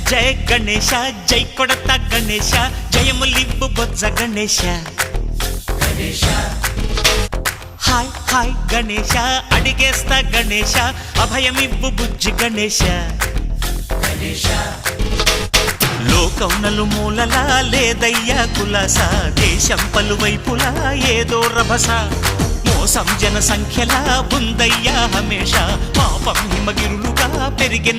జయ గణేశ జై కొడత గణేశ జయములివ్వు బొజ్జ Ganesha hi hi Ganesha అడిగేస్తా Ganesha అభయమివ్వు బుజ్జి గణేశ లోకం నలుమూలలా లేదయ్యా కులాస దేశం పలువైపులా ఏదో రభస మోసం జన సంఖ్యలా ఉందయ్యా హమేష పాపం హిమగిరులుగా పెరిగిన